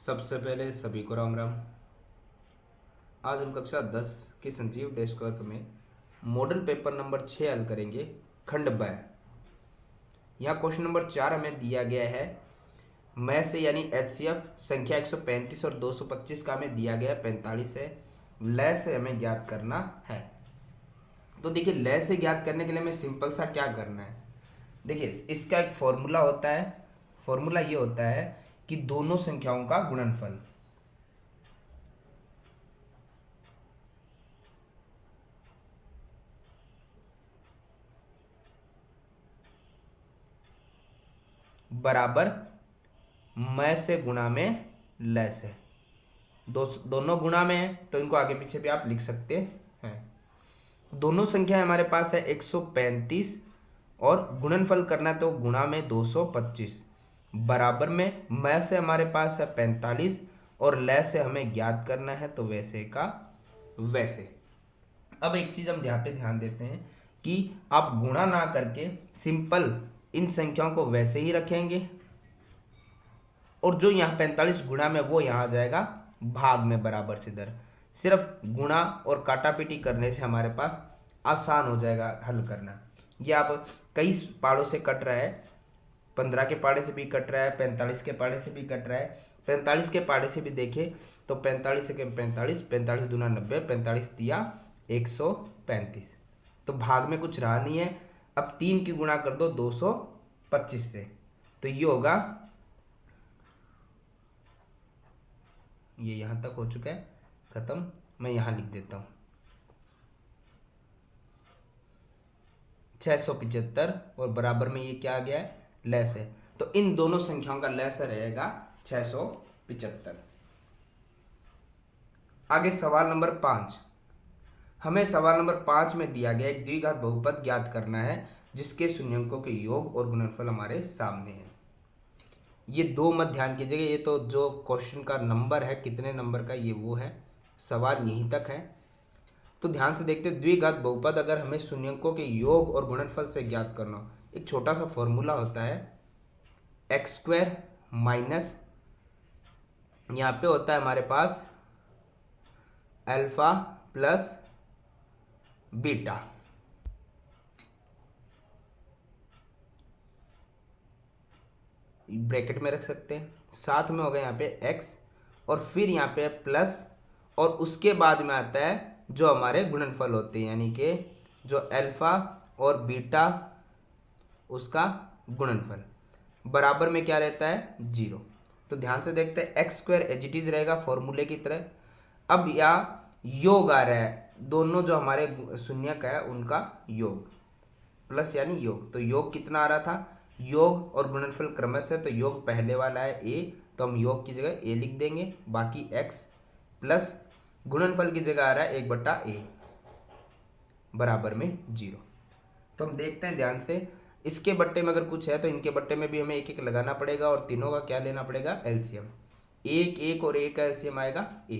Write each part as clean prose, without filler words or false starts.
सबसे पहले सभी को राम राम। आज हम कक्षा 10 के संजीव डेस्क वर्क में मॉडल पेपर नंबर 6 हल करेंगे, खंड ब। यहाँ क्वेश्चन नंबर 4 हमें दिया गया है। मैं से यानी एचसीएफ संख्या 135 और 225 का हमें दिया गया है 45 है। लय से हमें ज्ञात करना है। तो देखिए, लय से ज्ञात करने के लिए हमें सिंपल सा क्या करना है। देखिए, इसका एक फॉर्मूला होता है। फॉर्मूला ये होता है कि दोनों संख्याओं का गुणनफल बराबर मैं से गुणा में लय से। दोनों गुणा में है तो इनको आगे पीछे भी आप लिख सकते हैं। दोनों संख्या हमारे पास है 135 और गुणनफल करना है तो गुणा में 225 बराबर में मैं से हमारे पास है 45 और लय से हमें ज्ञात करना है तो वैसे का वैसे। अब एक चीज हम ध्यान देते हैं कि आप गुणा ना करके सिंपल इन संख्याओं को वैसे ही रखेंगे और जो यहाँ 45 गुणा में वो यहाँ आ जाएगा भाग में बराबर से दर। सिर्फ गुणा और काटापीटी करने से हमारे पास आसान हो जाएगा हल करना। ये आप कई पाड़ों से कट रहा है, 15 के पाड़े से भी कट रहा है, 45 के पाड़े से भी कट रहा है। 45 के पाड़े से भी देखें तो 45 से 45, 45 दूना 90, 45 दिया 135। तो भाग में कुछ रहा नहीं है। अब 3 की गुणा कर दो 225 से, तो ये होगा, ये यहां तक हो चुका है खत्म। मैं यहां लिख देता हूं 675 और बराबर में ये क्या आ गया है, लय से। तो इन दोनों संख्याओं का लय से रहेगा 675। आगे सवाल नंबर 5। हमें सवाल नंबर 5 में दिया गया एक द्विघात बहुपद ज्ञात करना है जिसके शून्यंकों के योग और गुणनफल हमारे सामने है। ये दो मत ध्यान कीजिएगा, ये तो जो क्वेश्चन का नंबर है कितने नंबर का, ये वो है, सवाल यहीं तक है। तो ध्यान से देखते, द्विघात बहुपद अगर हमें शून्यंकों के योग और गुणनफल से ज्ञात करना हो, एक छोटा सा फॉर्मूला होता है एक्स स्क्वायर माइनस, यहाँ पे होता है हमारे पास अल्फा प्लस बीटा। ब्रैकेट में रख सकते हैं, साथ में होगा यहाँ पे एक्स और फिर यहाँ पे प्लस, और उसके बाद में आता है जो हमारे गुणनफल होते हैं, यानी कि जो अल्फा और बीटा उसका गुणनफल बराबर में क्या रहता है, 0। तो ध्यान से देखते हैं, X square as it is रहेगा फॉर्मूले की तरह। अब यहाँ योग आ रहा है, दोनों जो हमारे शून्यक है उनका योग, प्लस यानी योग। तो योग कितना आ रहा था, योग और गुणनफल क्रमश है, तो योग पहले वाला है a, तो हम योग की जगह a लिख देंगे, बाकी x प्लस गुणनफल की जगह आ रहा है 1/a बराबर में 0। तो हम देखते हैं ध्यान से, इसके बट्टे में अगर कुछ है तो इनके बट्टे में भी हमें एक एक लगाना पड़ेगा और तीनों का क्या लेना पड़ेगा, एलसीएम। एक एक और एक का एलसीएम आएगा a।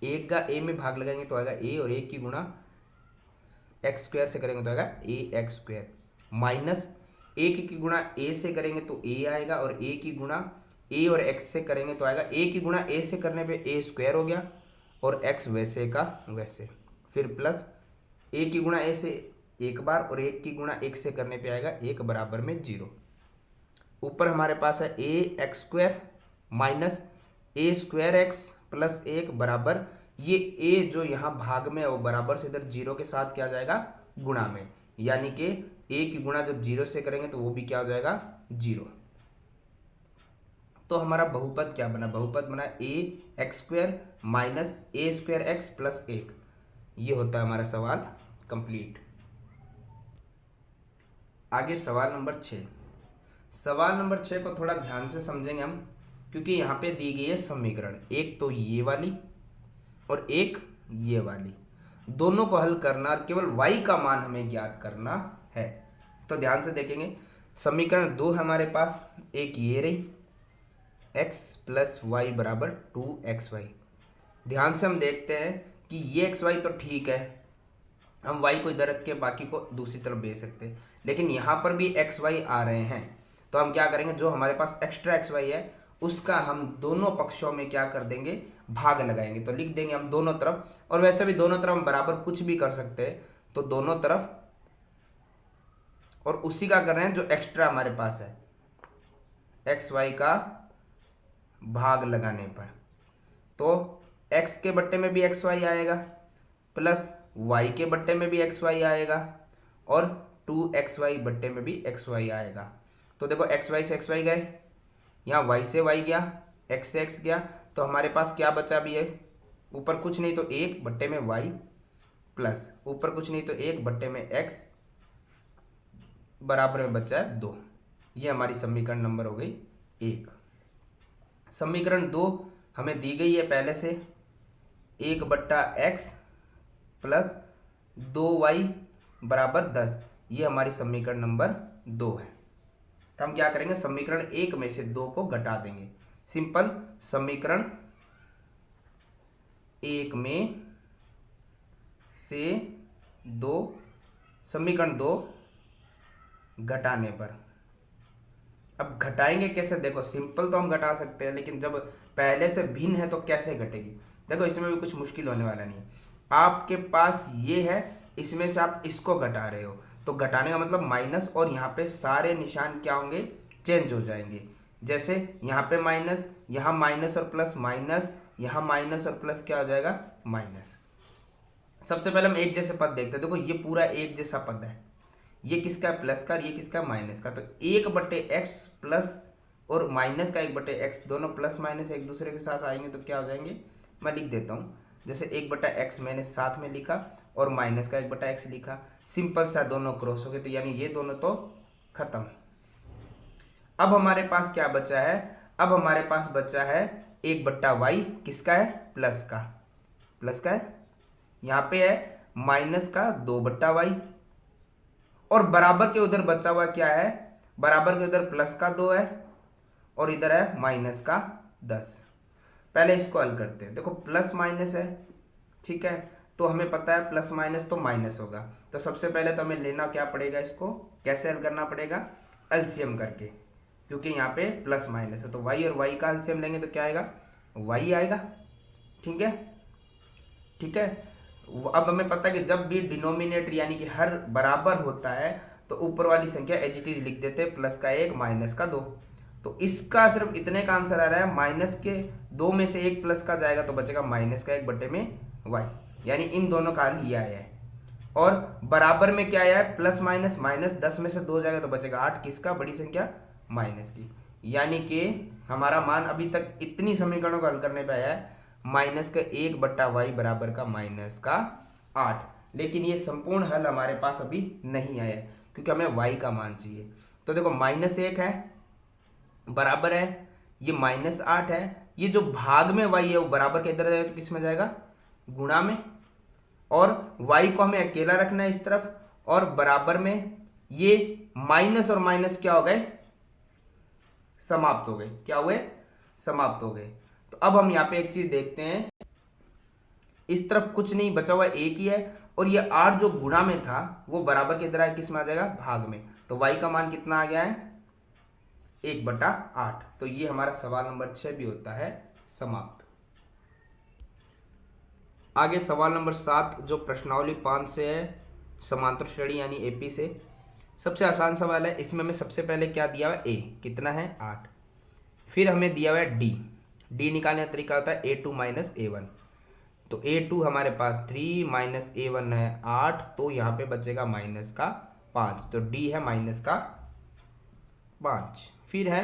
एक का a में भाग लगाएंगे तो आएगा a, और एक की गुणा एक्स स्क्वायर से करेंगे तो आएगा ए एक्स स्क्वायर, माइनस एक की गुणा ए से करेंगे तो ए आएगा, और ए की गुणा ए और एक्स से करेंगे तो आएगा, ए की गुणा ए से करने पे ए स्क्वायर हो गया और एक्स वैसे का वैसे, फिर प्लस ए की गुणा ए से एक बार और एक की गुणा एक से करने पे आएगा एक बराबर में 0। ऊपर हमारे पास है ए एक्स स्क्वायर माइनस ए स्क्वायर एक्स प्लस 1 बराबर, ये a जो यहाँ भाग में है वो बराबर से इधर 0 के साथ क्या जाएगा, गुणा में, यानी कि a की गुणा जब 0 से करेंगे तो वो भी क्या हो जाएगा, 0। तो हमारा बहुपद क्या बना, बहुपद बना a x square minus A square x plus 1। ये होता है हमारा सवाल कंप्लीट। आगे सवाल नंबर 6। सवाल नंबर 6 को थोड़ा ध्यान से समझेंगे हम, क्योंकि यहाँ पे दी गई है समीकरण, एक तो ये वाली और एक ये वाली, दोनों को हल करना और केवल y का मान हमें ज्ञात करना है। तो ध्यान से देखेंगे, समीकरण 2 हमारे पास, एक ये रही x प्लस वाई बराबर 2xy। ध्यान से हम देखते हैं कि ये xy तो ठीक है, हम y को इधर रख के बाकी को दूसरी तरफ भेज सकते हैं, लेकिन यहाँ पर भी xy आ रहे हैं, तो हम क्या करेंगे, जो हमारे पास एक्स्ट्रा xy है उसका हम दोनों पक्षों में क्या कर देंगे, भाग लगाएंगे। तो लिख देंगे हम दोनों तरफ, और वैसे भी दोनों तरफ हम बराबर कुछ भी कर सकते हैं, तो दोनों तरफ, और उसी का कर रहे हैं जो एक्स्ट्रा हमारे पास है, एक्स वाई का भाग लगाने पर, तो x के बट्टे में भी एक्स वाई आएगा, प्लस y के बट्टे में भी एक्स वाई आएगा, और 2xy बट्टे में भी एक्स वाई आएगा। तो देखो एक्स वाई से एक्स वाई गए, यहाँ y से y गया, x से x गया, तो हमारे पास क्या बचा भी है, ऊपर कुछ नहीं तो 1 बट्टे में y, प्लस ऊपर कुछ नहीं तो 1 बट्टे में x, बराबर में बचा है 2। ये हमारी समीकरण नंबर हो गई 1। समीकरण 2 हमें दी गई है पहले से, 1 बट्टा एक्स प्लस 2y बराबर 10। ये हमारी समीकरण नंबर 2 है। तो हम क्या करेंगे, समीकरण 1 में से 2 को घटा देंगे। सिंपल, समीकरण 1 में से 2, समीकरण 2 घटाने पर, अब घटाएंगे कैसे, देखो सिंपल तो हम घटा सकते हैं, लेकिन जब पहले से भिन्न है तो कैसे घटेगी। देखो इसमें भी कुछ मुश्किल होने वाला नहीं है। आपके पास ये है, इसमें से आप इसको घटा रहे हो, तो घटाने का मतलब माइनस, और यहाँ पे सारे निशान क्या होंगे, चेंज हो जाएंगे। जैसे यहाँ पे माइनस, यहाँ माइनस और प्लस माइनस, यहाँ माइनस और प्लस क्या हो जाएगा, माइनस। सबसे पहले हम एक जैसे पद देखते हैं। देखो ये पूरा एक जैसा पद है, ये किसका है, प्लस का, ये किसका, माइनस का। तो 1 बटे एक्स प्लस और माइनस का 1 बटे एक्स, दोनों प्लस माइनस एक दूसरे के साथ आएंगे तो क्या हो जाएंगे, मैं लिख देता हूँ। जैसे 1 बटा एक्स मैंने साथ में लिखा और माइनस का 1 बटा एक्स लिखा, सिंपल सा दोनों क्रॉस हो गए, तो यानी ये दोनों तो खत्म। अब हमारे पास क्या बचा है, अब हमारे पास बचा है 1 बट्टा वाई, किसका है, प्लस का, प्लस का है। यहाँ पे है माइनस का 2 बट्टा वाई, और बराबर के उधर बचा हुआ क्या है, बराबर के उधर प्लस का 2 है, और इधर है माइनस का 10। पहले इसको हल करते हैं। देखो प्लस माइनस है, ठीक है, तो हमें पता है प्लस माइनस तो माइनस होगा। तो सबसे पहले तो हमें लेना क्या पड़ेगा, इसको कैसे हल करना पड़ेगा, एलसीएम करके, क्योंकि यहाँ पे प्लस माइनस है। तो y और y का एलसीएम लेंगे तो क्या आएगा, y आएगा। ठीक है, ठीक है। अब हमें पता है कि जब भी डिनोमिनेटर यानी कि हर बराबर होता है तो ऊपर वाली संख्या एज इट इज लिख देते हैं, प्लस का 1 माइनस का 2। तो इसका सिर्फ इतने का आंसर आ रहा है, माइनस के 2 में से 1 प्लस का जाएगा तो बचेगा माइनस का 1 बटे में y, यानी इन दोनों का हल ये आया है। और बराबर में क्या आया है, प्लस माइनस, माइनस 10 में से 2 जाएगा तो बचेगा 8, किसका, बड़ी संख्या माइनस की। यानी कि हमारा मान अभी तक इतनी समीकरणों को हल करने पे आया है माइनस का 1 बट्टा वाई बराबर का माइनस का 8। लेकिन ये संपूर्ण हल हमारे पास अभी नहीं आया है, क्योंकि हमें y का मान चाहिए। तो देखो माइनस 1 है, बराबर है, ये माइनस 8 है, ये जो भाग में y है वो बराबर के इधर जाएगा तो किस में जाएगा, गुणा में, और y को हमें अकेला रखना है इस तरफ, और बराबर में ये माइनस और माइनस क्या हो गए, समाप्त हो गए। क्या हुए, समाप्त हो गए। तो अब हम यहाँ पे एक चीज देखते हैं, इस तरफ कुछ नहीं बचा हुआ, एक ही है, और ये 8 जो गुणा में था वो बराबर के इधर आया, किस में आ जाएगा, भाग में। तो y का मान कितना आ गया है, 1 बटा 8। तो ये हमारा सवाल नंबर 6 भी होता है समाप्त। आगे सवाल नंबर 7 जो प्रश्नावली 5 से है, समांतर श्रेणी यानी एपी से। सबसे आसान सवाल है, इसमें हमें सबसे पहले क्या दिया हुआ है, a कितना है 8, फिर हमें दिया हुआ है d निकालने का तरीका होता है a2 माइनस a1। तो a2 हमारे पास 3 माइनस a1 है 8, तो यहाँ पे बचेगा माइनस का 5, तो d है माइनस का 5। फिर है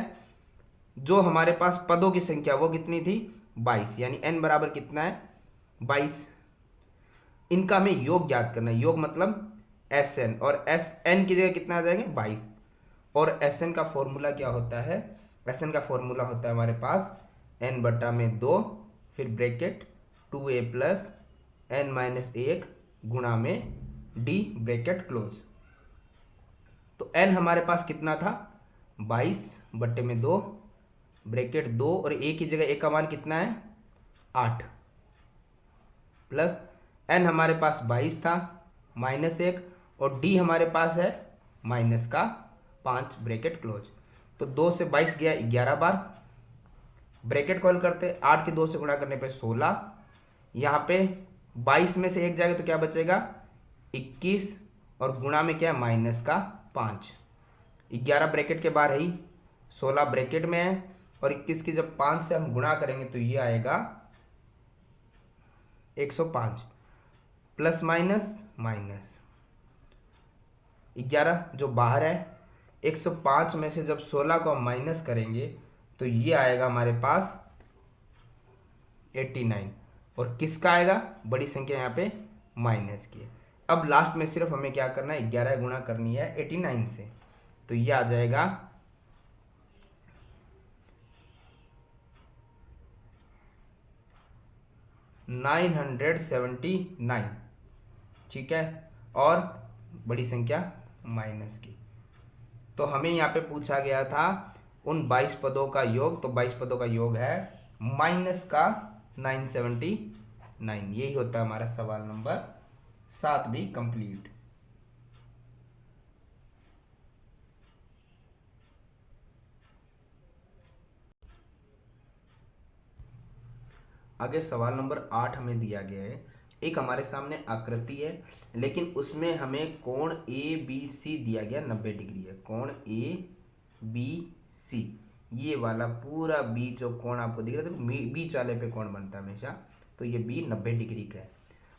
जो हमारे पास पदों की संख्या वो कितनी थी, 22, यानी n बराबर कितना है, 22। इनका हमें योग ज्ञात करना है, योग मतलब Sn, और Sn की जगह कितना आ जाएंगे, 22। और Sn का फॉर्मूला क्या होता है, Sn का फॉर्मूला होता है हमारे पास n बटा में 2, फिर bracket 2a plus n minus 1 गुणा में d ब्रैकेट क्लोज। तो n हमारे पास कितना था, 22 बटे में 2 ब्रैकेट 2, और a की जगह a का मान कितना है, 8, प्लस n हमारे पास 22 था माइनस 1, और d हमारे पास है माइनस का 5 ब्रैकेट क्लोज। तो 2 से 22 गया 11 बार, ब्रैकेट खोल करते, 8 के 2 से गुणा करने पे 16, यहाँ पे 22 में से 1 जाएगा तो क्या बचेगा 21, और गुणा में क्या है माइनस का 5। 11 ब्रैकेट के बाहर है ही, 16 ब्रैकेट में है, और 21 की जब 5 से हम गुणा करेंगे तो ये आएगा 105, प्लस माइनस माइनस 11 जो बाहर है, 105 में से जब 16 को हम माइनस करेंगे तो ये आएगा हमारे पास 89, और किसका आएगा बड़ी संख्या यहाँ पे माइनस की है। अब लास्ट में सिर्फ हमें क्या करना है 11 गुणा करनी है 89 से, तो ये आ जाएगा 979, ठीक है, और बड़ी संख्या माइनस की। तो हमें यहाँ पे पूछा गया था उन 22 पदों का योग, तो 22 पदों का योग है माइनस का 979। यही होता है हमारा सवाल नंबर 7 भी कंप्लीट। आगे सवाल नंबर 8 हमें दिया गया है। एक हमारे सामने आकृति है, लेकिन उसमें हमें कोण ए बी सी दिया गया 90 डिग्री है। कोण ए बी सी, ये वाला पूरा बी जो कोण आपको दिख रहा है, देखो बीच वाले पे कोण बनता है हमेशा, तो ये बी 90 डिग्री का है।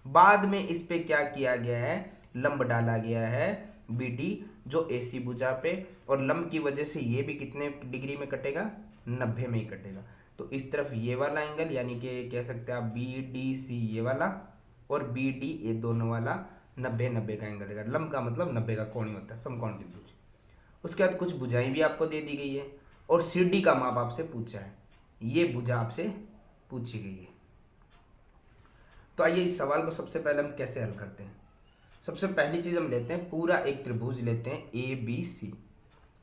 बाद में इस पे क्या किया गया है, लंब डाला गया है बी डी जो ए सी भुजा पे, और लंब की वजह से ये भी कितने डिग्री में कटेगा 90 में ही कटेगा। तो इस तरफ ये वाला एंगल, यानी कि कह सकते हैं आप बी डी सी ये वाला, और बी डी ये दोनों वाला 90-90 का एंगल है। लंब का मतलब 90 का कोण ही होता है, समकोण त्रिभुज। उसके बाद कुछ भुजाएं भी आपको दे दी गई है, और सी डी का माप आपसे पूछा है, ये भुजा आपसे पूछी गई है। तो आइए इस सवाल को सबसे पहले हम कैसे हल करते हैं। सबसे पहली चीज हम लेते हैं पूरा एक त्रिभुज लेते हैं ए बी सी,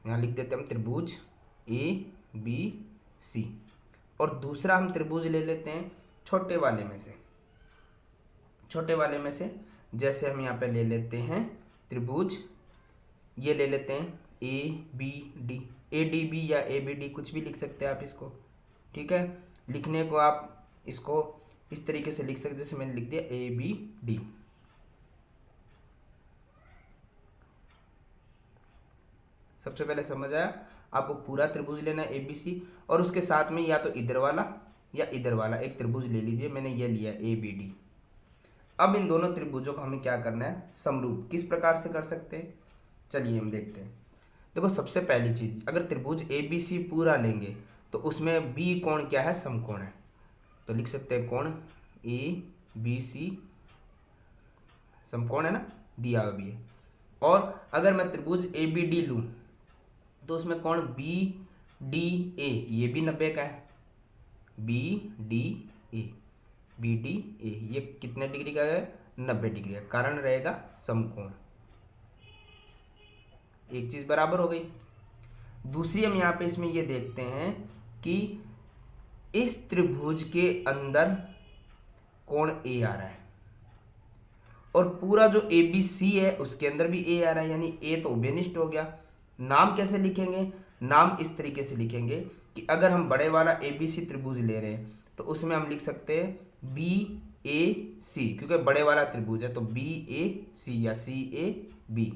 यहाँ लिख देते हैं हम त्रिभुज ए बी सी, और दूसरा हम त्रिभुज ले लेते हैं छोटे वाले में से। छोटे वाले में से जैसे हम यहाँ पे ले लेते हैं त्रिभुज, ये ले लेते हैं A B D, A D B या ए बी डी कुछ भी लिख सकते हैं आप इसको, ठीक है। लिखने को आप इसको इस तरीके से लिख सकते, जैसे मैंने लिख दिया ए बी डी। सबसे पहले समझ आया, आपको पूरा त्रिभुज लेना है एबीसी, और उसके साथ में या तो इधर वाला या इधर वाला एक त्रिभुज ले लीजिए। मैंने ये लिया ए बी डी। अब इन दोनों त्रिभुजों को हमें क्या करना है समरूप। किस प्रकार से कर सकते हैं, चलिए हम देखते हैं। देखो सबसे पहली चीज, अगर त्रिभुज ए बी सी पूरा लेंगे तो उसमें बी कोण क्या है समकोण है, तो लिख सकते हैं कोण ए बी सी समकोण है ना, दिया हुआ भी है। और अगर मैं त्रिभुज ए बी डी लूं तो उसमें कोण बी डी ए, ये भी 90 का है, B D A, B D A ये कितने डिग्री का है 90 डिग्री का, कारण रहेगा समकोण। एक चीज बराबर हो गई। दूसरी हम यहाँ पे इसमें ये देखते हैं कि इस त्रिभुज के अंदर कोण ए आ रहा है, और पूरा जो ए बी सी है उसके अंदर भी ए आ रहा है, यानी ए तो उभयनिष्ठ हो गया। नाम कैसे लिखेंगे, नाम इस तरीके से लिखेंगे कि अगर हम बड़े वाला ए बी सी त्रिभुज ले रहे हैं तो उसमें हम लिख सकते हैं बी ए सी, क्योंकि बड़े वाला त्रिभुज है, तो बी ए सी या सी ए बी।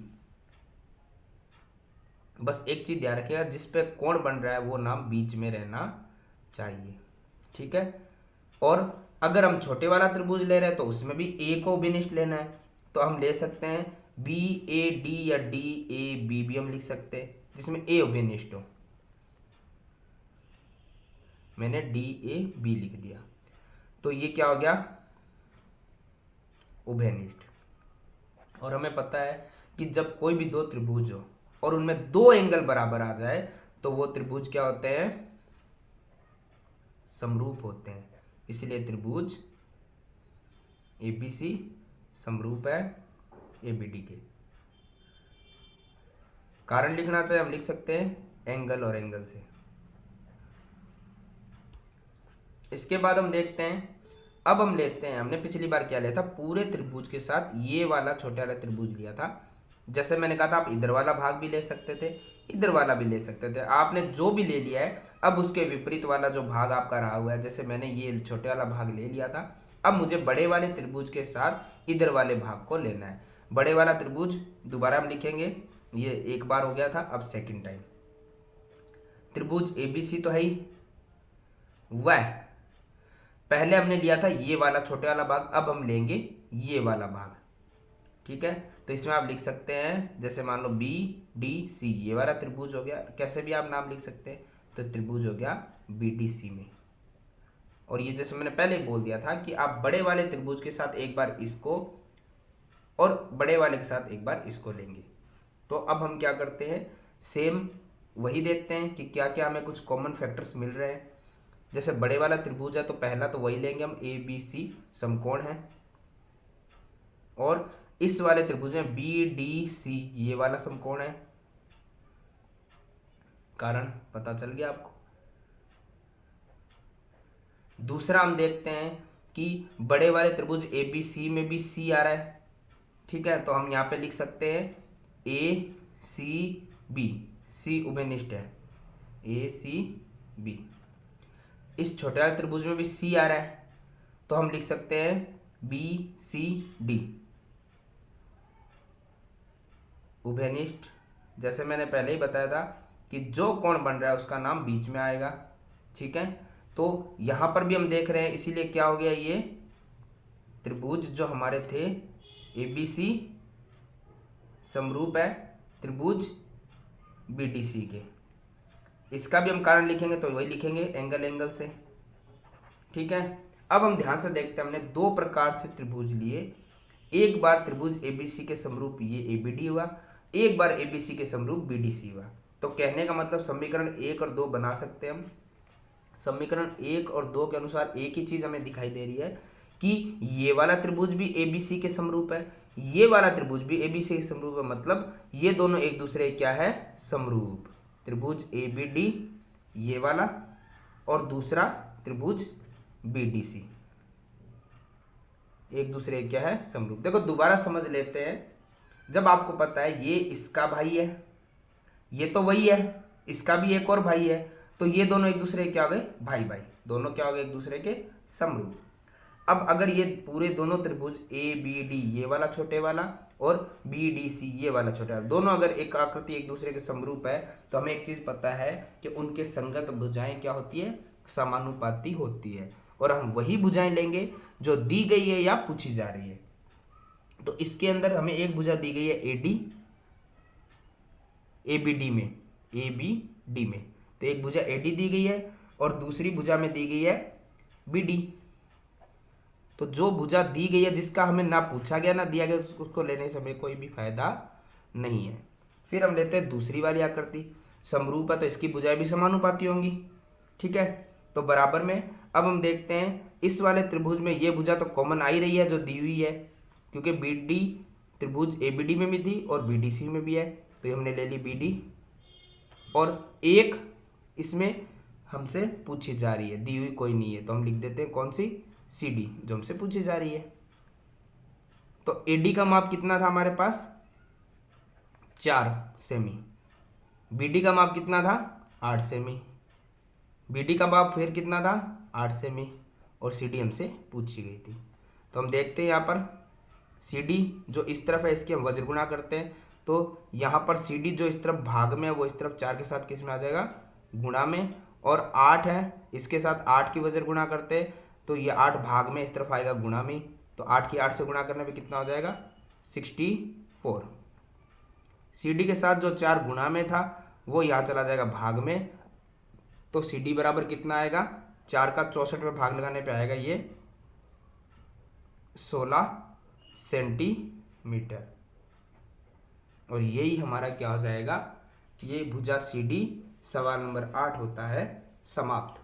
बस एक चीज ध्यान रखिएगा, जिस पे कोण बन रहा है वो नाम बीच में रहना चाहिए, ठीक है। और अगर हम छोटे वाला त्रिभुज ले रहे हैं तो उसमें भी ए को उभयनिष्ठ लेना है, तो हम ले सकते हैं बी ए डी या डी ए बी भी हम लिख सकते हैं, जिसमें ए उभयनिष्ठ हो। मैंने डी ए बी लिख दिया, तो ये क्या हो गया उभयनिष्ठ। और हमें पता है कि जब कोई भी दो त्रिभुज हो और उनमें दो एंगल बराबर आ जाए तो वो त्रिभुज क्या होते हैं समरूप होते हैं। इसलिए त्रिभुज एबीसी समरूप है एबीडी के। कारण लिखना चाहे हम लिख सकते हैं एंगल और एंगल से। इसके बाद हम देखते हैं, अब हम लेते हैं, हमने पिछली बार क्या लिया था पूरे त्रिभुज के साथ ये वाला छोटे वाला त्रिभुज लिया था। जैसे मैंने कहा था आप इधर वाला भाग भी ले सकते थे, इधर वाला भी ले सकते थे। आपने जो भी ले लिया है, अब उसके विपरीत वाला जो भाग आपका रहा हुआ है, जैसे मैंने ये छोटे वाला भाग ले लिया था, अब मुझे बड़े वाले त्रिभुज के साथ इधर वाले भाग को लेना है। बड़े वाला त्रिभुज दोबारा हम लिखेंगे, ये एक बार हो गया था, अब सेकंड टाइम। त्रिभुज एबीसी तो है ही, वह पहले हमने लिया था ये वाला छोटे वाला भाग, अब हम लेंगे ये वाला भाग। ठीक है, तो इसमें आप लिख सकते हैं, जैसे मान लो बी डी सी, ये वाला त्रिभुज हो गया, कैसे भी आप नाम लिख सकते हैं, तो त्रिभुज हो गया बी डी सी में। और ये जैसे मैंने पहले बोल दिया था कि आप बड़े वाले त्रिभुज के साथ एक बार इसको और बड़े वाले के साथ एक बार इसको लेंगे। तो अब हम क्या करते हैं, सेम वही देखते हैं कि क्या क्या हमें कुछ कॉमन फैक्टर्स मिल रहे हैं। जैसे बड़े वाला त्रिभुज है तो पहला तो वही लेंगे हम, ए बी सी समकोण है, और इस वाले त्रिभुज में बी डी सी ये वाला समकोण है। कारण पता चल गया आपको। दूसरा हम देखते हैं कि बड़े वाले त्रिभुज ए बी सी में भी सी आ रहा है। ठीक है, तो हम यहाँ पे लिख सकते हैं ए सी बी, सी उभयनिष्ठ है, ए सी बी। इस छोटे वाले त्रिभुज में भी सी आ रहा है, तो हम लिख सकते हैं बी सी डी उभयनिष्ठ। जैसे मैंने पहले ही बताया था कि जो कोण बन रहा है उसका नाम बीच में आएगा। ठीक है, तो यहां पर भी हम देख रहे हैं, इसीलिए क्या हो गया, ये त्रिभुज जो हमारे थे एबीसी समरूप है त्रिभुज बीडीसी के। इसका भी हम कारण लिखेंगे तो वही लिखेंगे एंगल एंगल से। ठीक है, अब हम ध्यान से देखते हैं, हमने दो प्रकार से त्रिभुज लिए। एक बार त्रिभुज एबीसी के समरूप ये एबीडी हुआ, एक बार एबीसी के समरूप बीडीसी हुआ। तो कहने का मतलब समीकरण 1 और 2 बना सकते हैं हम। समीकरण 1 और 2 के अनुसार एक ही चीज हमें दिखाई दे रही है कि ये वाला त्रिभुज भी एबीसी के समरूप है, ये वाला त्रिभुज भी एबीसी के समरूप है, मतलब ये दोनों एक दूसरे क्या है, समरूप। त्रिभुज एबीडी ये वाला, और दूसरा त्रिभुज बीडीसी एक दूसरे क्या है, समरूप। देखो दोबारा समझ लेते हैं, जब आपको पता है ये इसका भाई है, ये तो वही है, इसका भी एक और भाई है, तो ये दोनों एक दूसरे क्या हो गए, भाई भाई, दोनों क्या हो गए, एक दूसरे के समरूप। अब अगर ये पूरे दोनों त्रिभुज ए बी डी ये वाला छोटे वाला और बी डी सी ये वाला छोटे वाला, दोनों अगर एक आकृति एक दूसरे के समरूप है, तो हमें एक चीज पता है कि उनके संगत भुजाएं क्या होती है, समानुपाती होती है। और हम वही भुजाएं लेंगे जो दी गई है या पूछी जा रही है। तो इसके अंदर हमें एक भुजा दी गई है एडी, एबीडी में, एबीडी में, तो एक भुजा एडी दी गई है और दूसरी भुजा में दी गई है बीडी। तो जो भुजा दी गई है जिसका हमें ना पूछा गया ना दिया गया, उसको लेने से हमें कोई भी फायदा नहीं है। फिर हम लेते हैं दूसरी वाली आकृति, समरूप है तो इसकी भुजाएं भी समानुपाती होंगी। ठीक है, तो बराबर में अब हम देखते हैं इस वाले त्रिभुज में ये भुजा तो कॉमन आ ही रही है जो दी हुई है, क्योंकि बीडी त्रिभुज एबीडी में भी थी और बीडीसी में भी है, तो ये हमने ले ली बीडी। और एक इसमें हमसे पूछी जा रही है, दी हुई कोई नहीं है, तो हम लिख देते हैं कौन सी, सी डी, जो हमसे पूछी जा रही है। तो एडी का माप कितना था हमारे पास, 4 सेमी। बीडी का माप कितना था, 8 सेमी। बीडी का माप फिर कितना था, 8 सेमी, और सी डी हमसे पूछी गई थी। तो हम देखते हैं यहाँ पर सी डी जो इस तरफ है इसकी हम वज्र गुणा करते हैं, तो यहाँ पर सी डी जो इस तरफ भाग में है वो इस तरफ 4 के साथ किस में आ जाएगा, गुणा में, और 8 है इसके साथ 8 की वज्र गुणा करते हैं, तो ये 8 भाग में इस तरफ आएगा गुणा में, तो 8 की 8 से गुणा करने पे कितना हो जाएगा, 64। सी डी के साथ जो 4 गुणा में था वो यहाँ चला जाएगा भाग में, तो सी डी बराबर कितना आएगा, 4 का 64 में भाग लगाने पे आएगा ये 16 सेंटीमीटर। और यही हमारा क्या हो जाएगा, ये भुजा सी डी सवाल नंबर 8 होता है समाप्त।